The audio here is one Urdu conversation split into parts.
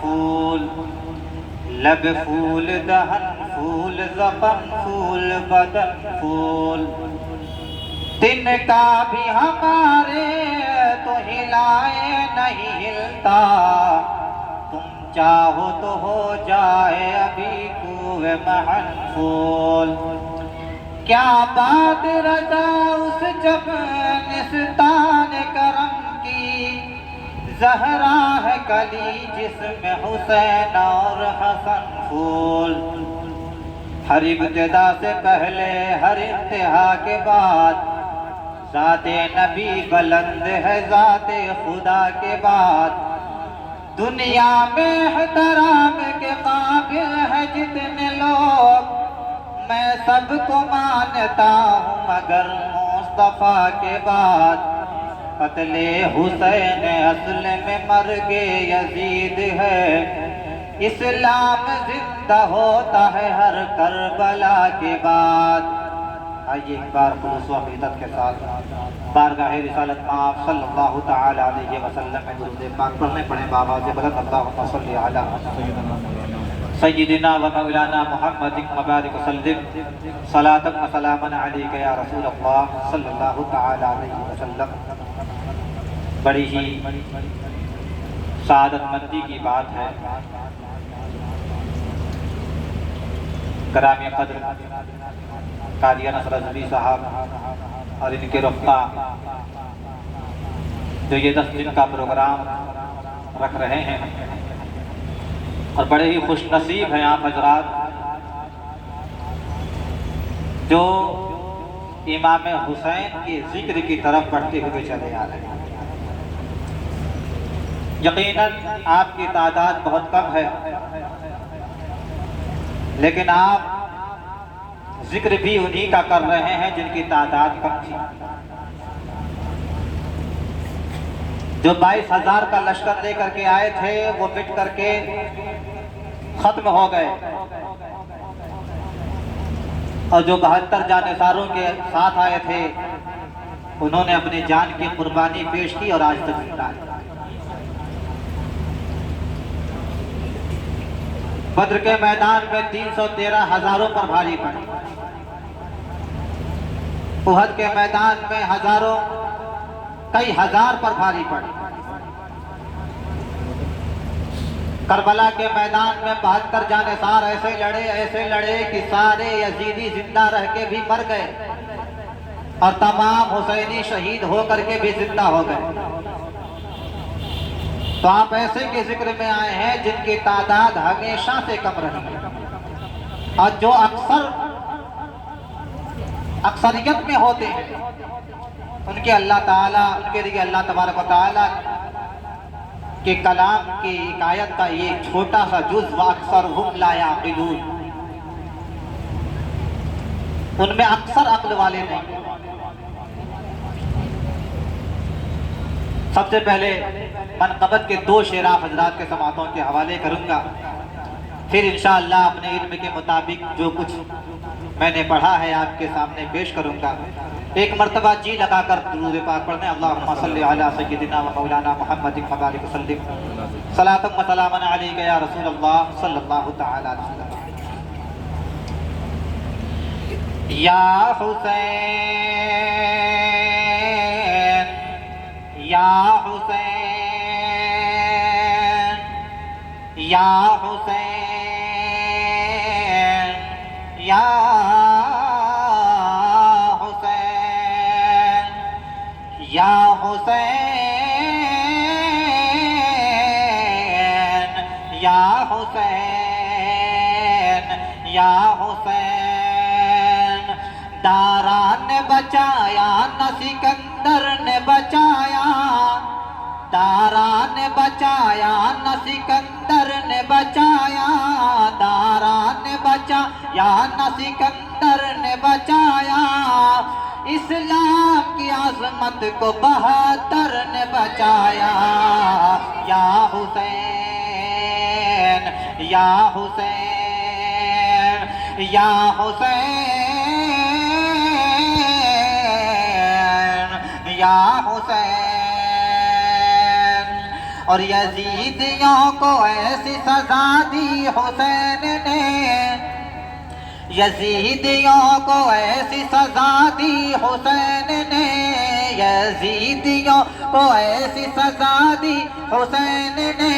پھول، لب پھول، دہن پھول، زبان پھول، بدن پھول، تن کا بھی ہمارے تو ہلائے نہیں ہلتا، تم چاہو تو ہو جائے ابھی کوہ محن پھول۔ کیا بات رضا اس جب نستان کرم کی، زہرا ہے کلی جس میں حسین اور حسن پھول۔ ہر ابتدا سے پہلے ہر انتہا کے بعد، ذات نبی بلند ہے ذات خدا کے بعد، دنیا میں احترام کے قابل ہے جتنے لوگ، میں سب کو مانتا ہوں مگر مصطفیٰ کے بعد۔ قتل حسین اصل میں مرگ یزید ہے، اسلام زندہ ہوتا ہے ہر کربلا کے بعد۔ آئیے ایک بار خلوص و عقیدت کے ساتھ بارگاہ رسالت مآب صلی اللہ تعالی علیہ وسلم میں درود پاک پڑھنے پڑھیں بابا سے بلند اللہم صلی علی سیدنا و مولانا محمد مبارک وسلم صلاۃ و سلاما علیک یا رسول اللہ صلی اللہ تعالی علیہ وسلم۔ بڑی ہی سعادت مندی کی بات ہے گرامی قدر قادری نصر رضوی صاحب اور ان کے رفقا جو یہ 10 دن کا پروگرام رکھ رہے ہیں، اور بڑے ہی خوش نصیب ہیں آپ حضرات جو امام حسین کے ذکر کی طرف بڑھتے ہوئے چلے آ رہے ہیں۔ یقیناً آپ کی تعداد بہت کم ہے، لیکن آپ ذکر بھی انہی کا کر رہے ہیں جن کی تعداد کم تھی، جو 22,000 کا لشکر لے کر کے آئے تھے وہ مٹ کر کے ختم ہو گئے، اور جو 72 جانثاروں کے ساتھ آئے تھے انہوں نے اپنی جان کی قربانی پیش کی اور آج تک زندہ ہے۔ بدر کے میدان میں 313 ہزاروں پر بھاری پڑی، احد کے میدان میں ہزاروں کئی ہزار پر بھاری پڑی، کربلا کے میدان میں 72 جانثار ایسے لڑے کہ سارے یزیدی زندہ رہ کے بھی مر گئے، اور تمام حسینی شہید ہو کر کے بھی زندہ ہو گئے۔ تو آپ ایسے کے ذکر میں آئے ہیں جن کی تعداد ہمیشہ سے کم رہی ہے، اور جو اکثریت میں ہوتے ہیں ان کے اللہ تعالیٰ، ان کے لیے اللہ تبارک و تعالیٰ کے کلام کی حکایت کا یہ چھوٹا سا جز وَأَكْثَرُهُمْ لَا يَعْقِلُونَ، ان میں اکثر عقل والے نہیں۔ سب سے پہلے منقبت کے 2 شعر آپ حضرات کے سماعتوں کے حوالے کروں گا، پھر انشاءاللہ اپنے علم کے مطابق جو کچھ میں نے پڑھا ہے آپ کے سامنے پیش کروں گا۔ ایک مرتبہ جی لگا کر درود پاک پڑھیں، اللہم صلی علی سیدنا و مولانا محمد مبارک وسلم صلاۃ و سلاما علیک یا رسول اللہ صلی اللہ تعالی علیہ وسلم۔ یا حسین یا حسین یا حسین یا حسین یا حسین یا حسین یا حسین، داران نے بچایا نہ سکندر نے بچایا، داران نے بچایا نہ سکندر نے بچایا، داران نے بچایا نہ سکندر نے بچایا، اسلام کی عظمت کو 72 نے بچایا۔ یا حسین یا حسین یا حسین یا حسین، اور یزیدیوں کو ایسی سزا دی حسین نے، یزیدیوں کو ایسی سزا دی حسین نے، یزیدیوں کو ایسی سزا دی حسین نے،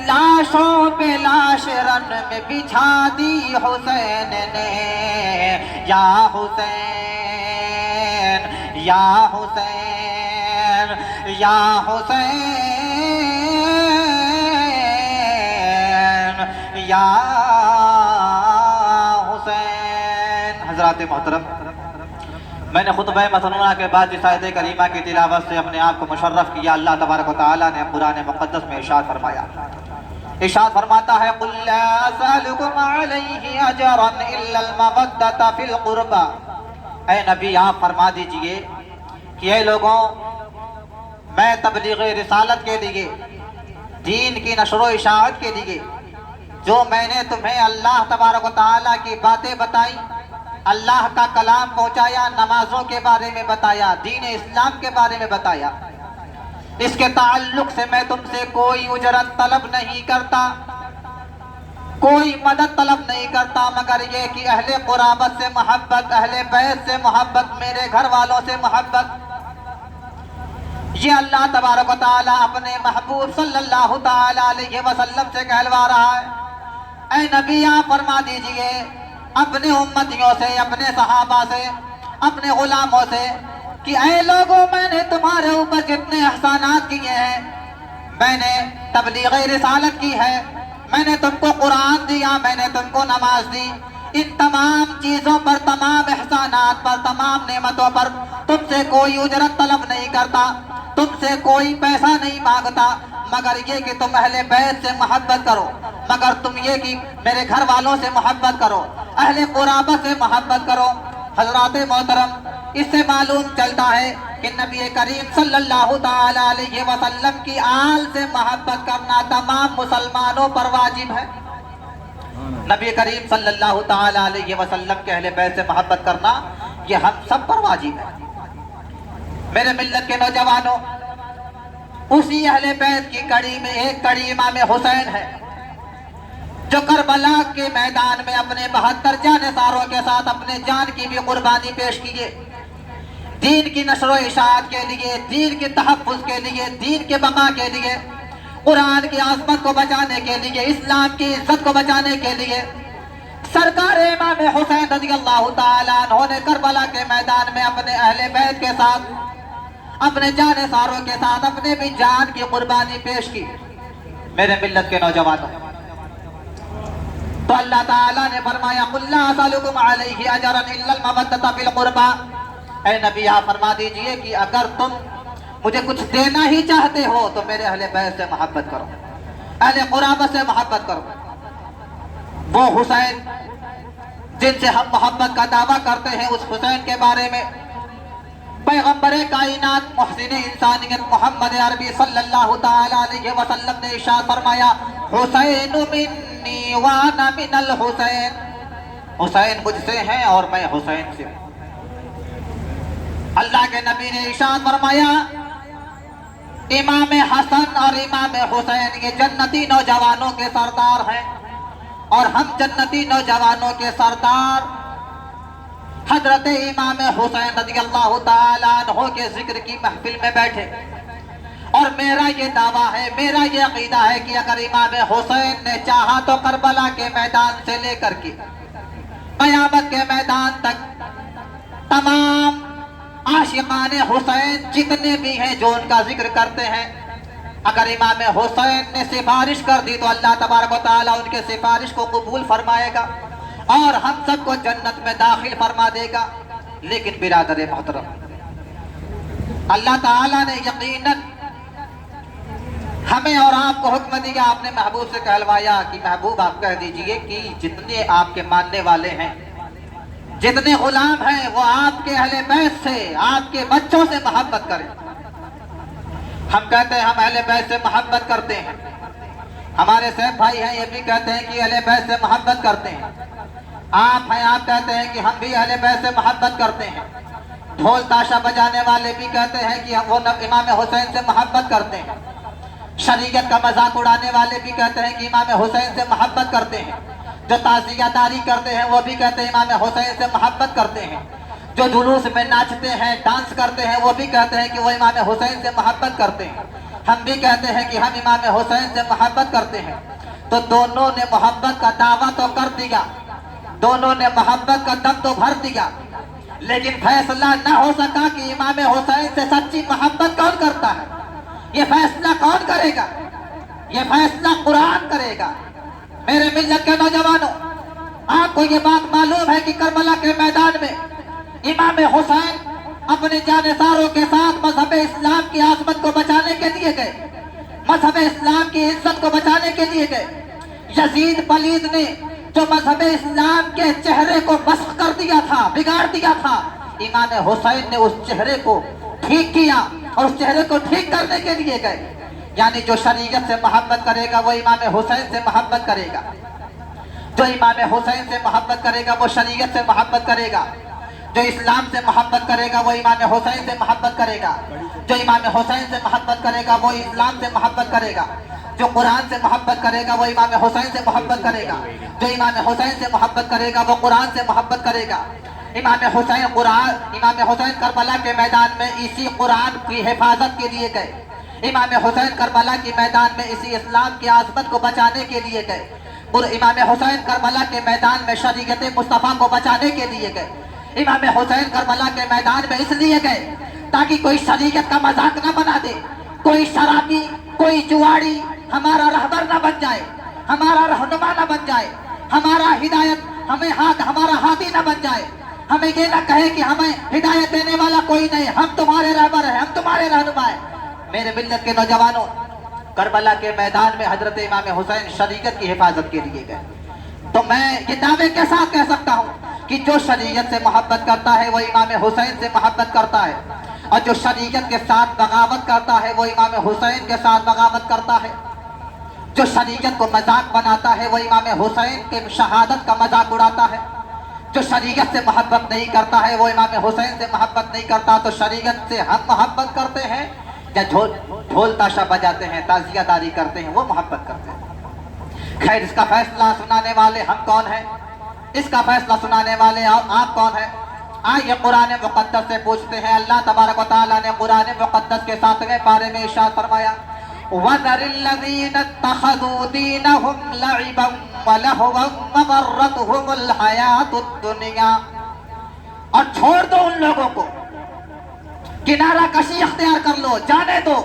لاشوں پہ لاش رن میں بچھا دی حسین نے، یا حسین یا حسین یا حسین یا حسین۔ حضرات محترم، میں نے خطبہ مسنونہ کے بعد اس آیت کریمہ کی تلاوت سے اپنے آپ کو مشرف کیا۔ اللہ تبارک و تعالیٰ نے قرآن مقدس میں ارشاد فرمایا، ارشاد فرماتا ہے قُلْ لَا أَسْأَلُكُمْ عَلَيْهِ أَجْرًا إِلَّا الْمَوَدَّةَ فِي الْقُرْبَى۔ اے نبی آپ فرما دیجئے کہ اے لوگوں، میں تبلیغ رسالت کے لیے، دین کی نشر و اشاعت کے لیے جو میں نے تمہیں اللہ تبارک و تعالیٰ کی باتیں بتائی، اللہ کا کلام پہنچایا، نمازوں کے بارے میں بتایا، دین اسلام کے بارے میں بتایا، اس کے تعلق سے میں تم سے کوئی اجرت طلب نہیں کرتا، کوئی مدد طلب نہیں کرتا، مگر یہ کہ اہل قرابت سے محبت، اہل بیت سے محبت، میرے گھر والوں سے محبت۔ یہ اللہ تبارک و تعالیٰ اپنے محبوب صلی اللہ تعالیٰ علیہ وسلم سے کہلوا رہا ہے۔ اے نبی آپ فرما دیجئے اپنے امتیوں سے، اپنے صحابہ سے، اپنے غلاموں سے کہ اے لوگوں، میں نے تمہارے اوپر جتنے احسانات کیے ہیں، میں نے تبلیغ رسالت کی ہے، میں نے تم کو قرآن دیا، میں نے تم کو نماز دی، ان تمام چیزوں پر، تمام احسانات پر، تمام نعمتوں پر تم سے کوئی اجرت طلب نہیں کرتا، تم سے کوئی پیسہ نہیں مانگتا، مگر یہ کہ تم اہل بیت سے محبت کرو، مگر تم یہ کہ میرے گھر والوں سے محبت کرو، اہل قرابت سے محبت کرو۔ حضرات محترم، اس سے معلوم چلتا ہے کہ نبی کریم صلی اللہ تعالیٰ علیہ وسلم کی آل سے محبت کرنا تمام مسلمانوں پر واجب ہے۔ نبی کریم صلی اللہ تعالیٰ علیہ وسلم کے اہل بیت سے محبت کرنا یہ ہم سب پر واجب ہے۔ میرے ملت کے نوجوانوں، اسی اہل بیت کی کڑی میں ایک کڑی امام حسین ہے، جو کربلا کے میدان میں اپنے 72 جانثاروں کے ساتھ اپنے جان کی بھی قربانی پیش کیے، دین کی نشر و اشاعت کے لیے، دین کے تحفظ کے لیے، دین کے بقا کے لیے، قرآن کی عظمت کو بچانے کے لیے، اسلام کی عزت کو بچانے کے لیے۔ سرکار امام حسین رضی اللہ تعالیٰ عنہ نے کربلا کے میدان میں اپنے اہل بیت کے ساتھ، اپنے جانثاروں کے ساتھ اپنے بھی جان کی قربانی پیش کی۔ میرے ملت کے نوجوانوں، تو اللہ تعالیٰ نے فرمایا قُلْ لَا أَسْأَلُكُمْ عَلَيْهِ أَجْرًا إِلَّا الْمَوَدَّةَ فِي الْقُرْبَى۔ اے نبی آپ فرما دیجئے کہ اگر تم مجھے کچھ دینا ہی چاہتے ہو تو میرے اہل بیت سے محبت کرو، اہل قرابت سے محبت کرو۔ وہ حسین جن سے ہم محبت کا دعویٰ کرتے ہیں، اس حسین کے بارے میں پیغمبر کائنات محسن انسانیت محمد عربی صلی اللہ تعالیٰ علیہ وسلم نے ارشاد فرمایا حسین منی وانا من الحسین، حسین مجھ سے ہیں اور میں حسین سے ہوں۔ اللہ کے نبی نے ارشاد فرمایا امام حسن اور امام حسین یہ جنتی نوجوانوں کے سردار ہیں، اور ہم جنتی نوجوانوں کے سردار حضرت امام حسین رضی اللہ تعالیٰ عنہ کے ذکر کی محفل میں بیٹھے، اور میرا یہ دعویٰ ہے، میرا یہ عقیدہ ہے کہ اگر امام حسین نے چاہا تو کربلا کے میدان سے لے کر کے قیامت کے میدان تک تمام عاشقان حسین جتنے بھی ہیں جو ان کا ذکر کرتے ہیں، اگر امام حسین نے سفارش کر دی تو اللہ تبارک و تعالیٰ ان کے سفارش کو قبول فرمائے گا اور ہم سب کو جنت میں داخل فرما دے گا۔ لیکن برادر محترم، اللہ تعالیٰ نے یقیناً ہمیں اور آپ کو حکم دیا، آپ نے محبوب سے کہلوایا کہ محبوب آپ کہہ دیجئے کہ جتنے آپ کے ماننے والے ہیں، جتنے غلام ہیں، وہ آپ کے اہل بیت سے، آپ کے بچوں سے محبت کریں۔ ہم کہتے ہیں ہم اہل بیت سے محبت کرتے ہیں، ہمارے سیف بھائی ہیں یہ بھی کہتے ہیں کہ اہل بیت سے محبت کرتے ہیں، آپ ہیں آپ کہتے ہیں کہ ہم بھی اہل بیت سے محبت کرتے ہیں، ڈھول تاشا بجانے والے بھی کہتے ہیں کہ وہ امام حسین سے محبت کرتے ہیں، شریعت کا مذاق اڑانے والے بھی کہتے ہیں کہ امام حسین سے محبت کرتے ہیں، جو تعزیہ داری کرتے ہیں وہ بھی کہتے ہیں امام حسین سے محبت کرتے ہیں، جو جلوس میں ناچتے ہیں ڈانس کرتے ہیں وہ بھی کہتے ہیں کہ وہ امام حسین سے محبت کرتے ہیں، ہم بھی کہتے ہیں کہ ہم امام حسین سے محبت کرتے ہیں۔ تو دونوں نے محبت کا دعویٰ تو کر دیا، دونوں نے محبت کا دم تو بھر دیا، لیکن فیصلہ نہ ہو سکا کہ امام حسین سے سچی محبت کون کرتا ہے۔ یہ فیصلہ کون کرے گا؟ یہ فیصلہ قرآن کرے گا۔ میرے ملت کے نوجوانوں، آپ کو یہ بات معلوم ہے کہ کربلا کے میدان میں امام حسین اپنے جانثاروں کے ساتھ مذہب اسلام کی عظمت کو بچانے کے لیے گئے، مذہب اسلام کی عزت کو بچانے کے لیے گئے۔ یزید پلید نے جو مذہب اسلام کے چہرے کو مسخ کر دیا تھا، بگاڑ دیا تھا، امام حسین نے اس چہرے کو ٹھیک کیا اور اس چہرے کو ٹھیک کرنے کے لیے گئے۔ یعنی جو شریعت سے محبت کرے گا وہ امام حسین سے محبت کرے گا، جو امام حسین سے محبت کرے گا وہ شریعت سے محبت کرے گا، جو اسلام سے محبت کرے گا وہ امام حسین سے محبت کرے گا، جو امام حسین سے محبت کرے گا وہ اسلام سے محبت کرے گا، جو قرآن سے محبت کرے گا وہ امام حسین سے محبت کرے گا، جو امام حسین سے محبت کرے گا وہ قرآن سے محبت کرے گا۔ امام حسین کربلا کے میدان میں اسی قرآن کی حفاظت کے لیے گئے، امام حسین کربلا کے میدان میں اسی اسلام کی عظمت کو بچانے کے لیے گئے، اور امام حسین کربلا کے میدان میں شریعت مصطفیٰ کو بچانے کے لیے گئے۔ امام حسین کربلا کے میدان میں اس لیے گئے تاکہ کوئی شریعت کا مذاق نہ بنا دے، کوئی شرابی، کوئی جواڑی ہمارا رہبر نہ بن جائے، ہمارا رہنما نہ بن جائے، ہمارا ہادی نہ بن جائے، ہمیں یہ نہ کہے کہ ہمیں ہدایت دینے والا کوئی نہیں، ہم تمہارے رہبر ہیں، ہم تمہارے رہنما ہیں۔ میرے ملت کے نوجوانوں، کربلا کے میدان میں حضرت امام حسین شریعت کی حفاظت کے لیے گئے۔ تو میں یہ دعوے کے ساتھ کہہ سکتا ہوں کہ جو شریعت سے محبت کرتا ہے وہ امام حسین سے محبت کرتا ہے، اور جو شریعت کے ساتھ بغاوت کرتا ہے وہ امام حسین کے ساتھ بغاوت کرتا ہے، جو شریعت کو مذاق بناتا ہے وہ امام حسین کے شہادت کا مذاق اڑاتا ہے، جو شریعت سے محبت نہیں کرتا ہے وہ امام حسین سے محبت نہیں کرتا۔ تو شریعت سے ہم محبت کرتے ہیں یا ڈھول تاشا بجاتے ہیں، تعزیہ داری کرتے ہیں، وہ محبت کرتے ہیں؟ خیر، اس کا فیصلہ سنانے والے ہم کون ہیں؟ اس کا فیصلہ سنانے والے آپ کون ہیں؟ آئیے قرآن مقدس سے پوچھتے ہیں۔ اللہ تبارک و تعالیٰ نے قرآن مقدس کے 7ویں پارے میں ارشاد فرمایا، وَذَرِ الَّذِينَ اتَّخَذُوا دِينَهُمْ لَعِبًا وَلَهْوًا وَغَرَّتْهُمُ الْحَيَاةُ الدُّنْيَا، اور چھوڑ دو ان لوگوں کو، کنارہ کشی اختیار کر لو، جانے دو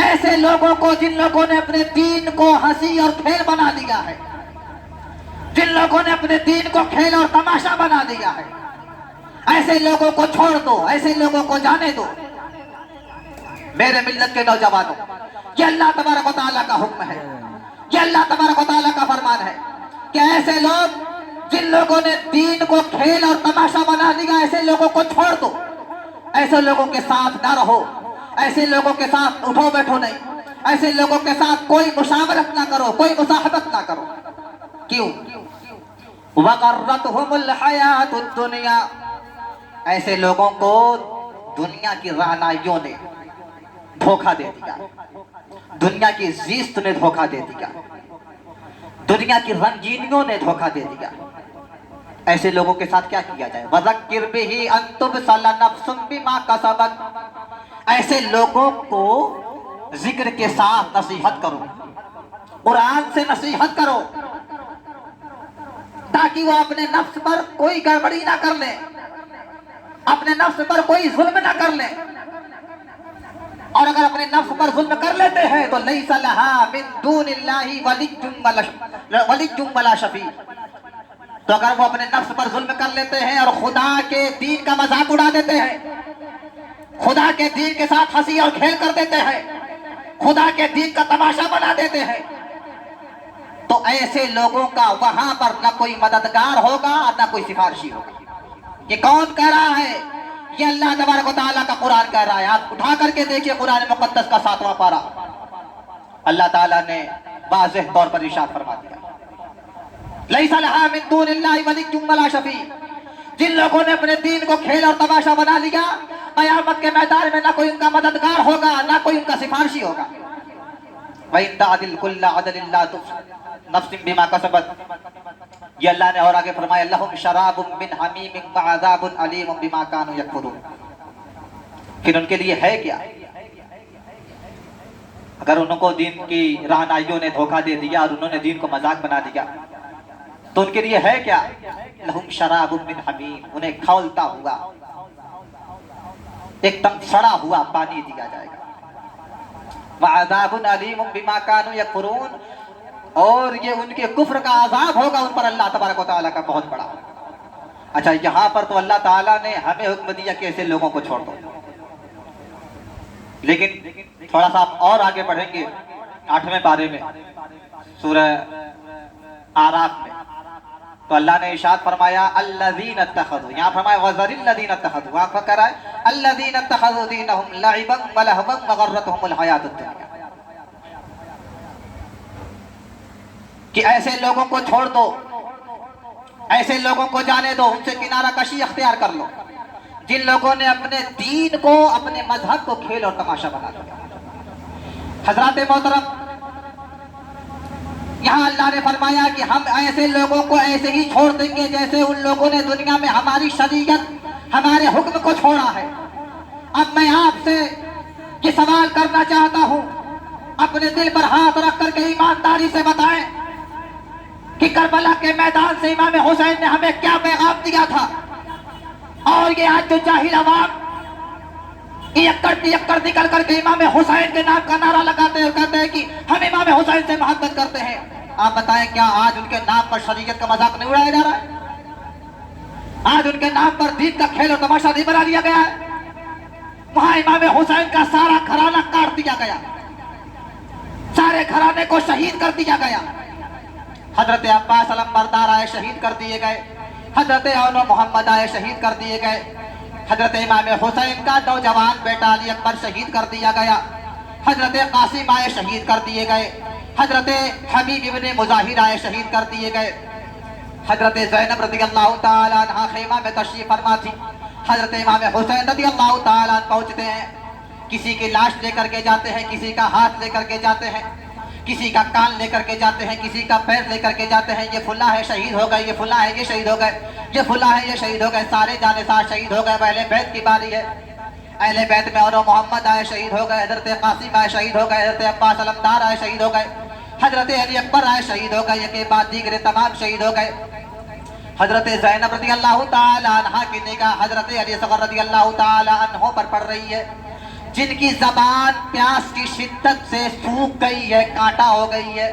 ایسے لوگوں کو جن لوگوں نے اپنے دین کو ہنسی اور کھیل بنا دیا ہے، جن لوگوں نے اپنے دین کو کھیل اور تماشا بنا دیا ہے، ایسے لوگوں کو چھوڑ دو، ایسے لوگوں کو جانے دو۔ میرے ملت کے نوجوانوں، یہ اللہ تبارک و تعالیٰ کا حکم ہے، یہ اللہ تبارک و تعالیٰ کا فرمان ہے کہ ایسے لوگ جن لوگوں نے دین کو کھیل اور تماشا بنا دیا، ایسے لوگوں کو چھوڑ دو، ایسے لوگوں کے ساتھ نہ رہو، ایسے لوگوں کے ساتھ اٹھو بیٹھو نہیں، ایسے لوگوں کے ساتھ کوئی مشاورت نہ کرو، کوئی مصاحبت نہ کرو۔ کیوں؟ وَغَرَّتْهُمُ الْحَيَاةُ الدُّنْيَا، ایسے لوگوں کو دنیا کی رعنائیوں نے دھوکہ دے دیا، دنیا کی زیست نے دھوکہ دے دیا، دنیا کی رنگینیوں نے دھوکہ دے دیا۔ ایسے لوگوں کے ساتھ کیا کیا جائے؟ وَذَكِّرْ بِهِ أَن تُبْصَلَ نَفْسٌ بِمَا كَسَبَتْ، ایسے لوگوں کو ذکر کے ساتھ نصیحت کرو، قرآن سے نصیحت کرو، تاکہ وہ اپنے نفس پر کوئی گڑبڑی نہ کر لیں، اپنے نفس پر کوئی ظلم نہ کر لیں، اور اگر اپنے نفس پر ظلم کر لیتے ہیں تو لَيْسَ لَهَا مِن دُونِ اللَّهِ وَلِيٌّ وَلَا شَفِيعٌ، تو اگر وہ اپنے نفس پر ظلم کر لیتے ہیں اور خدا کے دین کا مذاق اڑا دیتے ہیں، خدا کے دین کے ساتھ ہنسی اور کھیل کر دیتے ہیں، خدا کے دین کا تماشا بنا دیتے ہیں، تو ایسے لوگوں کا وہاں پر نہ کوئی مددگار ہوگا نہ کوئی سفارشی ہوگا۔ یہ کون کہہ رہا ہے؟ یہ اللہ تبارک و تعالیٰ کا قرآن کہہ رہا ہے۔ آپ اٹھا کر کے دیکھیے قرآن مقدس کا 7واں پارہ، اللہ تعالیٰ نے واضح طور پر ارشاد فرما دیا، لَيْسَ لَهَا مِن دُونِ اللَّهِ وَلِيٌّ وَلَا شَفِيعٌ، جن لوگوں نے اپنے دین کو کھیل اور تماشا بنا لیا، قیامت کے میدان میں نہ کوئی ان کا مددگار ہوگا نہ کوئی ان کا سفارشی ہوگا۔ وَإِن تَعْدِلْ كُلَّ عَدْلٍ لَا تُحْصَى نَفْسٌ بِمَا كَسَبَتْ. یہ اللہ نے اور آگے فرمایا لَهُمْ شَرَابٌ مِّنْ حَمِيمٍ وَعَذَابٌ أَلِيمٌ بِمَا كَانُوا يَكْفُرُونَ. پھر ان کے لیے ہے کیا؟ اگر انہوں کو دین کی رہنمائیوں نے دھوکہ دے دیا اور انہوں نے دین کو مذاق بنا دیا تو ان کے لیے ہے کیا؟ لَهُمْ شَرَابٌ مِّنْ حَمِيمٍ. انہیں کھولتا ہوا ایک دم سڑا ہوا پانی دیا جائے گا. وَعَذَابٌ أَلِيمٌ بِمَا كَانُوا يَكْفُرُونَ. اور یہ ان کے کفر کا عذاب ہوگا ان پر اللہ تبارک و تعالیٰ کا بہت بڑا. اچھا یہاں پر تو اللہ تعالیٰ نے ہمیں حکم دیا کہ ایسے لوگوں کو چھوڑ دو، لیکن تھوڑا سا آپ اور آگے بڑھیں گے 8ویں پارے میں سورہ اعراف میں تو اللہ نے ارشاد فرمایا الذین اتخذوا، یہاں فرمایا وذر الذین اتخذوا، وہاں پر کہہ رہا ہے الذین اتخذوا دینہم لعبا ولہوا وغرتہم الحیاۃ الدنیا، کہ ایسے لوگوں کو چھوڑ دو، ایسے لوگوں کو جانے دو، ان سے کنارہ کشی اختیار کر لو جن لوگوں نے اپنے دین کو، اپنے مذہب کو کھیل اور تماشا بنا دیا. حضرات محترم، یہاں اللہ نے فرمایا کہ ہم ایسے لوگوں کو ایسے ہی چھوڑ دیں گے جیسے ان لوگوں نے دنیا میں ہماری شریعت، ہمارے حکم کو چھوڑا ہے. اب میں آپ سے یہ سوال کرنا چاہتا ہوں، اپنے دل پر ہاتھ رکھ کر کے ایمانداری سے بتائیں کہ کربلا کے میدان سے امام حسین نے ہمیں کیا پیغام دیا تھا، اور یہ آج جو جاہل عوام یکڑ نکل کر کے امام حسین کے نام کا نعرہ لگاتے ہیں اور کہتے ہیں کہ ہم امام حسین سے محبت کرتے ہیں. آپ بتائیں کیا آج ان کے نام پر شریعت کا مذاق نہیں اڑایا جا رہا ہے؟ آج ان کے نام پر دین کا کھیل اور تماشا نہیں بنا لیا گیا ہے؟ وہاں امام حسین کا سارا گھرانہ کاٹ دیا گیا، سارے گھرانے کو شہید کر دیا گیا. حضرت عباس علم بردار آئے شہید کر دیے گئے، حضرت اون محمد آئے شہید کر دیے گئے، حضرت امام حسین کا نوجوان بیٹا علی اکبر شہید کر دیا گیا، حضرت قاسم آئے شہید کر دیے گئے، حضرت حبیب ابن مظاہر آئے شہید کر دیے گئے، حضرت زینب رضی اللہ تعالیٰ عنہ خیمہ میں تشریف فرما تھی. حضرت امام حسین رضی اللہ تعالیٰ عنہ پہنچتے ہیں، کسی کی لاش لے کر کے جاتے ہیں، کسی کا ہاتھ لے کر کے جاتے ہیں، کسی کا کان لے کر کے جاتے ہیں، کسی کا پیر لے کر کے جاتے ہیں. یہ فلاں ہے شہید ہو گئے، یہ فلاں ہے یہ شہید ہو گئے، یہ فلاں ہے یہ شہید ہو گئے، سارے جانے سار شہید ہو گئے. اہل بیت کی باری ہے، اہل بیت میں اور محمد آئے شہید ہو گئے، حضرت قاسم آئے شہید ہو گئے، حضرت عباس علمدار آئے شہید ہو گئے، حضرت علی اکبر آئے شہید ہو گئے، یہ کے بعد دیگر تمام شہید ہو گئے. حضرت زینب رضی اللہ تعالی عنہ کی نگاہ حضرت علی اصغر رضی اللہ تعالی عنہ پر پڑ رہی ہے، جن کی زبان پیاس کی شدت سے سوکھ گئی ہے، کانٹا ہو گئی ہے.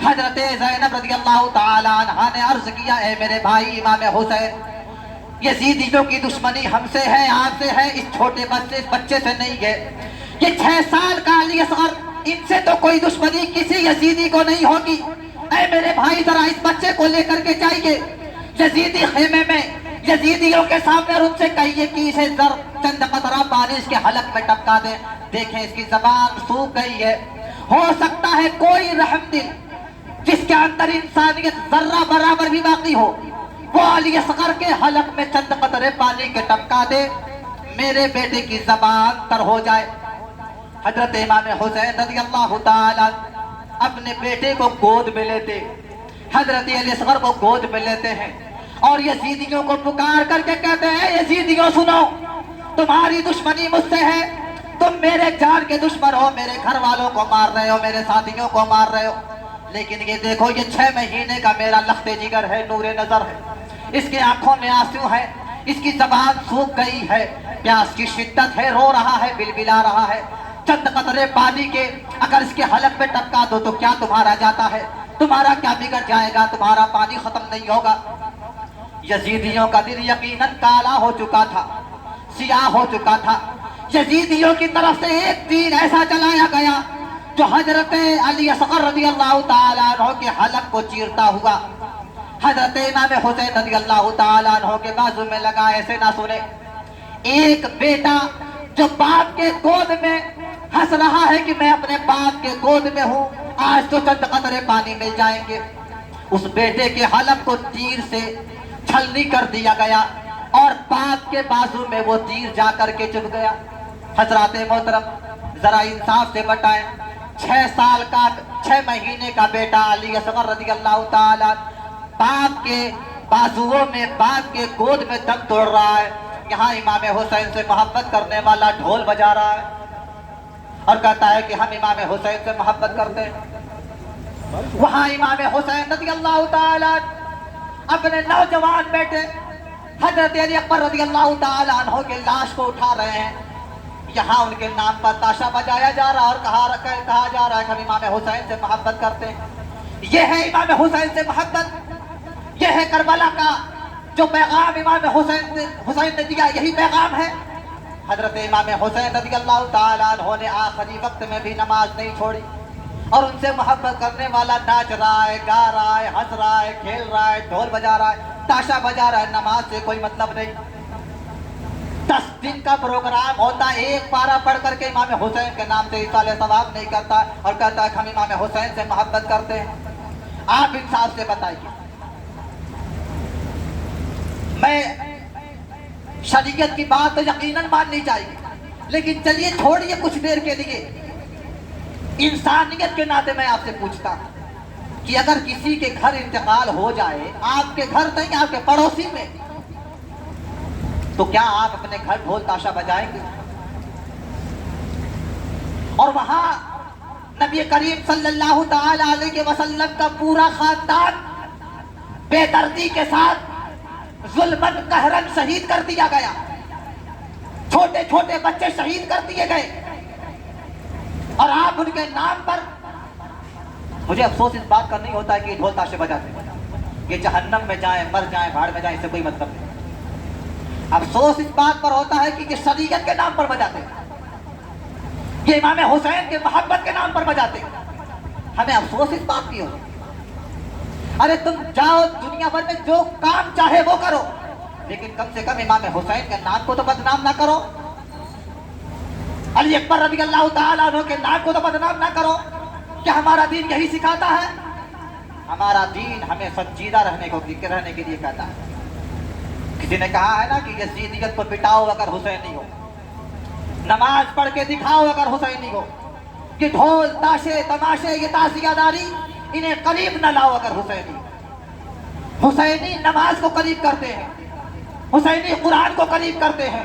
حضرت زینب رضی اللہ تعالی عنہ نے عرض کیا اے میرے بھائی امام حسین، یزیدیوں کی دشمنی ہم سے ہے، آپ سے ہے، اس چھوٹے بچے سے نہیں ہے. یہ 6 سال کا علی اصغر، ان سے تو کوئی دشمنی کسی یزیدی کو نہیں ہوگی. اے میرے بھائی ذرا اس بچے کو لے کر کے جائیے یزیدی خیمے میں، یزیدیوں کے سامنے، اور ان سے کہیے کہ اسے چند قطرہ پانی اس کے حلق میں ٹپکا دیں. دیکھیں اس کی زبان سوکھ گئی ہے، ہو سکتا ہے کوئی رحم دل جس کے اندر انسانیت ذرہ برابر بھی باقی ہو، وہ علی اصغر کے حلق میں چند قطرے پانی کے ٹپکا دے، میرے بیٹے کی زبان تر ہو جائے. حضرت امام حسین رضی اللہ تعالیٰ اپنے بیٹے کو گود میں لیتے، حضرت علی اصغر کو گود میں لیتے ہیں اور یزیدیوں کو پکار کر کے کہتے ہیں یزیدیوں سنو، تمہاری دشمنی مجھ سے ہے، تم میرے جان کے دشمن ہو، میرے گھر والوں کو مار رہے ہو، میرے ساتھیوں کو مار رہے ہو، لیکن یہ دیکھو یہ 6 مہینے کا میرا لخت جگر ہے، نور نظر ہے، اس کی آنکھوں میں آنسو ہے، اس کی زبان سوکھ گئی ہے، پیاس کی شدت ہے، رو رہا ہے، بلبلا رہا ہے. چند قطرے پانی کے اگر اس کے حلق میں ٹپکا دو تو کیا تمہارا جاتا ہے؟ تمہارا کیا بگڑ جائے گا؟ تمہارا پانی ختم نہیں ہوگا. یزیدیوں کا دل یقیناً کالا ہو چکا تھا، سیاہ ہو چکا تھا. یزیدیوں کی طرف سے ایک تیر ایسا چلایا گیا جو حضرت علی اصغر رضی اللہ تعالیٰ عنہ کے حلق کو چیرتا ہوا حضرت امام حسین رضی اللہ تعالیٰ عنہ کے بازو میں لگا. ایسے نہ سنے، ایک بیٹا جو باپ کے گود میں ہنس رہا ہے کہ میں اپنے باپ کے گود میں ہوں، آج تو چند قطرے پانی مل جائیں گے، اس بیٹے کے حلق کو تیر سے چھلنی کر دیا گیا اور باپ کے بازو میں وہ تیر جا کر کے چبھ گیا. حضرات محترم ذرا انصاف سے بتائیں، 6 مہینے کا بیٹا علی اصغر رضی اللہ تعالیٰ باپ کے بازوؤں میں، باپ کے گود میں دم توڑ رہا ہے. یہاں امام حسین سے محبت کرنے والا ڈھول بجا رہا ہے اور کہتا ہے کہ ہم امام حسین سے محبت کرتے ہیں. وہاں امام حسین رضی اللہ تعالیٰ اپنے نوجوان بیٹے حضرت علی اکبر رضی اللہ تعالیٰ عنہ کے لاش کو اٹھا رہے ہیں. یہاں ان کے نام پر تاشا بجایا جا رہا اور کہا جا رہا ہے کہ ہم امام حسین سے محبت کرتے ہیں. یہ ہے امام حسین سے محبت، یہ ہے کربلا کا جو پیغام امام حسین نے دیا، یہی پیغام ہے. حضرت امام حسین رضی اللہ تعالیٰ عنہ نے آخری وقت میں بھی نماز نہیں چھوڑی اور ان سے محبت کرنے والا ناچ رہا ہے، گا رہا ہے، ہنس رہا ہے، کھیل رہا ہے، ڈھول بجا رہا ہے، تاشا بجا رہا ہے. نماز سے کوئی مطلب نہیں. 10 دن کا پروگرام ہوتا ہے، ایک پارہ پڑھ کر کے امام حسین کے نام سے ایصال ثواب نہیں کرتا اور کہتا ہے کہ ہم امام حسین سے محبت کرتے ہیں. آپ انصاف سے بتائیے. میں شریعت کی بات تو یقیناً ماننی چاہیے، لیکن چلیے چھوڑیے کچھ دیر کے لیے. انسانیت کے ناطے میں آپ سے پوچھتا ہوں کہ اگر کسی کے گھر انتقال ہو جائے، آپ کے گھر نہیں، آپ کے پڑوسی میں، تو کیا آپ اپنے گھر ڈھول تاشا بجائیں گے؟ اور وہاں نبی کریم صلی اللہ تعالی علیہ وسلم کا پورا خاندان بے دردی کے ساتھ ظلمن قہرن شہید کر دیا گیا. چھوٹے چھوٹے بچے شہید کر دیے گئے اور آپ ان کے نام پر. مجھے افسوس اس بات کا نہیں ہوتا ہے کہ یہ ڈھول تاشے بجاتے ہیں، یہ جہنم میں جائیں، مر جائیں، بھاڑ میں جائیں، اس سے کوئی مطلب نہیں. افسوس اس بات پر ہوتا ہے کہ یہ شریعت کے نام پر بجاتے ہیں، یہ امام حسین کے محبت کے نام پر بجاتے ہیں. ہمیں افسوس اس بات کی ہوتا. ارے تم جاؤ دنیا بھر میں جو کام چاہے وہ کرو، لیکن کم سے کم امام حسین کے نام کو تو بدنام نہ کرو، علی اکبر رضی اللہ تعالیٰ عنہ کے نام کو تو بدنام نہ کرو. کیا ہمارا دین یہی سکھاتا ہے؟ ہمارا دین ہمیں سنجیدہ رہنے کے لیے کہتا ہے. کسی نے کہا ہے نا کہ یزیدیت کو مٹاؤ اگر حسینی ہو، نماز پڑھ کے دکھاؤ اگر حسینی ہو. یہ ڈھول تاشے تماشے، یہ تعزیہ داری، انہیں قریب نہ لاؤ اگر حسینی. حسینی نماز کو قریب کرتے ہیں، حسینی قرآن کو قریب کرتے ہیں،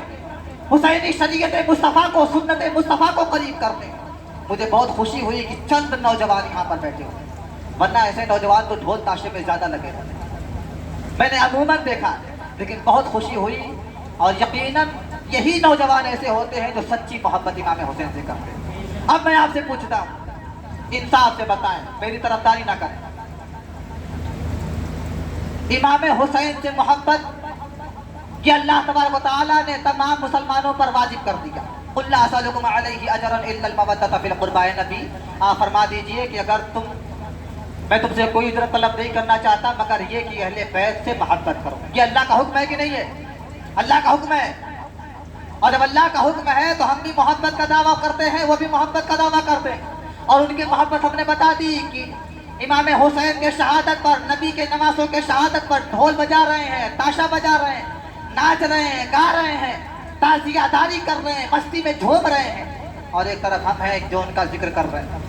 حسینی شریعت مصطفیٰ کو، سنت مصطفیٰ کو قریب کرتے ہیں. مجھے بہت خوشی ہوئی کہ چند نوجوان یہاں پر بیٹھے ہوئے، ورنہ ایسے نوجوان تو ڈھول تاشے میں زیادہ لگے رہتے میں نے عموماً دیکھا. لیکن بہت خوشی ہوئی اور یقیناً یہی نوجوان ایسے ہوتے ہیں جو سچی محبت امام حسین سے کرتے ہیں. اب میں آپ سے پوچھتا ہوں، انصاف سے بتائیں، میری طرفداری نہ کریں. امام حسین سے محبت یہ اللہ تبارک و تعالیٰ نے تمام مسلمانوں پر واجب کر دیا. قُلْ لَا أَسْأَلُكُمْ عَلَيْهِ أَجْرًا إِلَّا الْمَوَدَّةَ فِي الْقُرْبَى. نبی آپ فرما دیجئے کہ اگر میں تم سے کوئی اجرت طلب نہیں کرنا چاہتا مگر یہ کہ اہل بیت سے محبت کرو. یہ اللہ کا حکم ہے کہ نہیں ہے؟ اللہ کا حکم ہے. اور جب اللہ کا حکم ہے تو ہم بھی محبت کا دعویٰ کرتے ہیں، وہ بھی محبت کا دعویٰ کرتے ہیں. اور ان کی محبت ہم نے بتا دی کہ امام حسین کے شہادت پر، نبی کے نواسوں کے شہادت پر ڈھول بجا رہے ہیں، تاشا بجا رہے ہیں، ناچ رہے ہیں، گا رہے ہیں، تعزیہ داری کر رہے ہیں، مستی میں جھوم رہے ہیں. اور ایک طرف ہم ہیں جو ان کا ذکر کر رہے ہیں،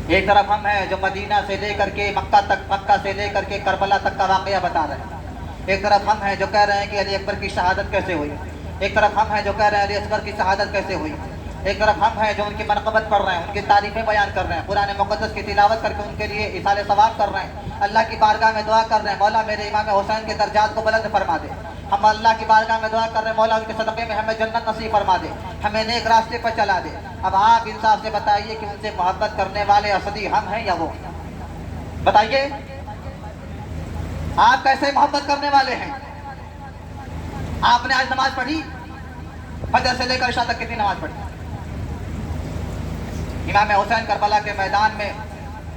ایک طرف ہم ہیں جو مدینہ سے لے کر کے مکہ تک، مکہ سے لے کر کے کربلا تک کا واقعہ بتا رہے ہیں. ایک طرف ہم ہیں جو کہہ رہے ہیں کہ علی اکبر کی شہادت کیسے ہوئی. ایک طرف ہم ہیں جو کہہ رہے ہیں علی اصغر کی شہادت کیسے ہوئی. ایک طرف ہم ہیں جو ان کی منقبت پڑھ رہے ہیں، ان کی تعریفیں بیان کر رہے ہیں، قرآن مقدس کی تلاوت کر کے ان کے لیے ایصال ثواب کر رہے ہیں، اللہ کی بارگاہ میں دعا کر رہے ہیں مولا میرے امام حسین کے درجات کو بلند فرما دے. ہم اللہ کی بارگاہ میں دعا کر رہے ہیں مولا ان کے صدقے میں ہمیں جنت نصیب فرما دے، ہمیں نیک راستے پر چلا دے. اب آپ انصاف سے بتائیے کہ ان سے محبت کرنے والے اصلی ہم ہیں یا وہ؟ بتائیے آپ کیسے محبت کرنے والے ہیں؟ آپ نے آج نماز پڑھی؟ فجر سے لے کر عشاء تک کتنی نماز پڑھی؟ امام حسین کربلا کے میدان میں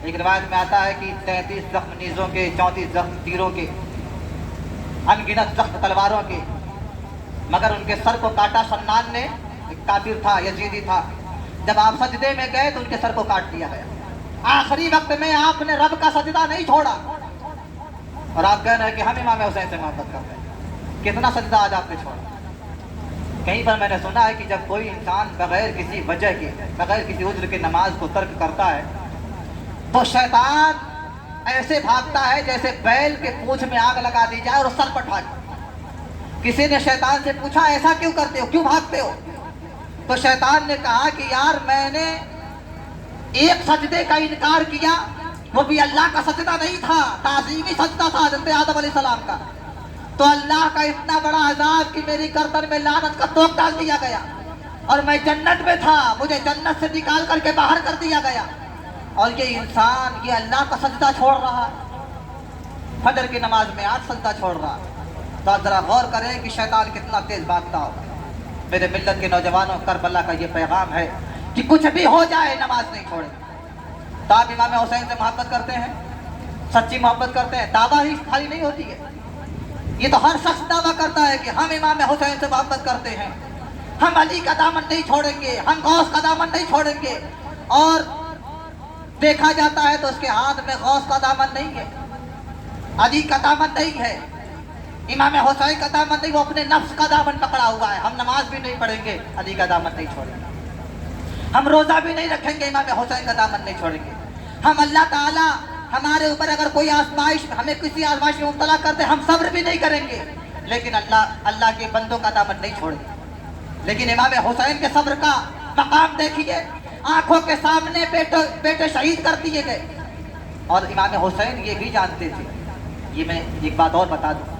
ایک روایت میں آتا ہے کہ 33 زخم نیزوں کے، 34 زخم تیروں کے، ان گنت زخم تلواروں کے، مگر ان کے سر کو کاٹا سنان نے. ایک کافر تھا، یزیدی تھا. جب آپ سجدے میں گئے تو ان کے سر کو کاٹ دیا گیا. آخری وقت میں آپ نے رب کا سجدہ نہیں چھوڑا اور آپ کہہ رہے ہیں کہ ہم امام حسین سے محبت کرتے ہیں. کتنا سجدہ آج آپ نے چھوڑا؟ کہیں پر میں نے سنا ہے کہ جب کوئی انسان بغیر کسی وجہ کے، بغیر کسی عذر کے نماز کو ترک کرتا ہے تو شیطان ایسے بھاگتا ہے جیسے بیل کے پونچھ میں آگ لگا دی جائے اور سر پر ٹھاک۔ کسی نے شیطان سے پوچھا ایسا کیوں کرتے ہو، کیوں بھاگتے ہو؟ تو شیطان نے کہا کہ یار میں نے ایک سجدے کا انکار کیا، وہ بھی اللہ کا سجدہ نہیں تھا، تعظیمی سجدہ تھا حضرت آدم علیہ السلام کا، تو اللہ کا اتنا بڑا عذاب کہ میری گردن میں لعنت کا توق ڈال دیا گیا، اور میں جنت میں تھا، مجھے جنت سے نکال کر کے باہر کر دیا گیا، اور یہ انسان یہ اللہ کا سجدہ چھوڑ رہا، فجر کی نماز میں 8 سجدہ چھوڑ رہا۔ تو آپ ذرا غور کریں کہ شیطان کتنا تیز بھاگتا ہوگا۔ میرے ملت کے نوجوانوں، کربلا کا یہ پیغام ہے کہ کچھ بھی ہو جائے نماز نہیں چھوڑیں۔ تو آپ امام حسین سے محبت کرتے ہیں، سچی محبت کرتے ہیں، دعویٰ ہی خالی نہیں ہوتی ہے، یہ تو ہر شخص دعویٰ کرتا ہے کہ ہم امام حسین سے محبت کرتے ہیں، ہم علی کا دامن نہیں چھوڑیں گے، ہم غوث کا دامن نہیں چھوڑیں گے، اور دیکھا جاتا ہے تو اس کے ہاتھ میں غوث کا دامن نہیں ہے، علی کا دامن نہیں ہے، امام حسین کا دامن نہیں، وہ اپنے نفس کا دامن پکڑا ہوا ہے۔ ہم نماز بھی نہیں پڑھیں گے، علی کا دامن نہیں چھوڑیں گے، ہم روزہ بھی نہیں رکھیں گے، امام حسین کا دامن نہیں چھوڑیں گے، ہم اللہ تعالیٰ ہمارے اوپر اگر کوئی آزمائش، ہمیں کسی آزمائش میں مبتلا کرتے ہم صبر بھی نہیں کریں گے، لیکن اللہ کے بندوں کا دامن نہیں چھوڑیں گے۔ لیکن امام حسین کے صبر کا مقام دیکھیے، آنکھوں کے سامنے بیٹے شہید کر دیے گئے، اور امام حسین یہ بھی جانتے تھے۔ یہ میں ایک بات اور بتا دوں،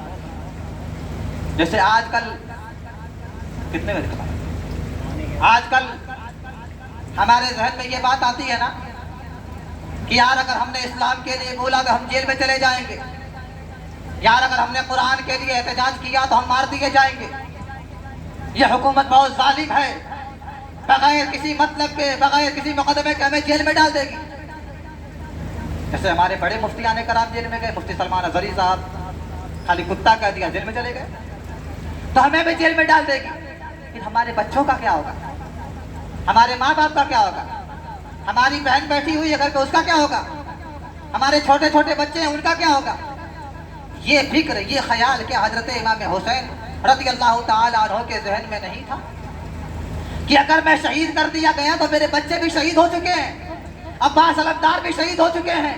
جیسے آج کل کتنے بجے، آج کل ہمارے ذہن میں یہ بات آتی ہے نا کہ یار اگر ہم نے اسلام کے لیے بولا تو ہم جیل میں چلے جائیں گے، یار اگر ہم نے قرآن کے لیے احتجاج کیا تو ہم مار دیے جائیں گے، یہ حکومت بہت ظالم ہے، بغیر کسی مطلب کے، بغیر کسی مقدمے کے ہمیں جیل میں ڈال دے گی۔ جیسے ہمارے بڑے مفتیان کرام جیل میں گئے، مفتی سلمان اظہری صاحب، خالی کتا کہہ دیا جیل میں چلے گئے، تو ہمیں بھی جیل میں ڈال دے گی۔ لیکن ہمارے بچوں کا کیا ہوگا، ہمارے ماں باپ کا کیا ہوگا، ہماری بہن بیٹھی ہوئی ہے گھر پہ اس کا کیا ہوگا، ہمارے چھوٹے چھوٹے بچے ہیں ان کا کیا ہوگا؟ یہ فکر، یہ خیال کیا حضرت امام حسین رضی اللہ تعالیٰ عنہ کے ذہن میں نہیں تھا کہ اگر میں شہید کر دیا گیا تو میرے بچے بھی شہید ہو چکے ہیں، عباس علمدار بھی شہید ہو چکے ہیں،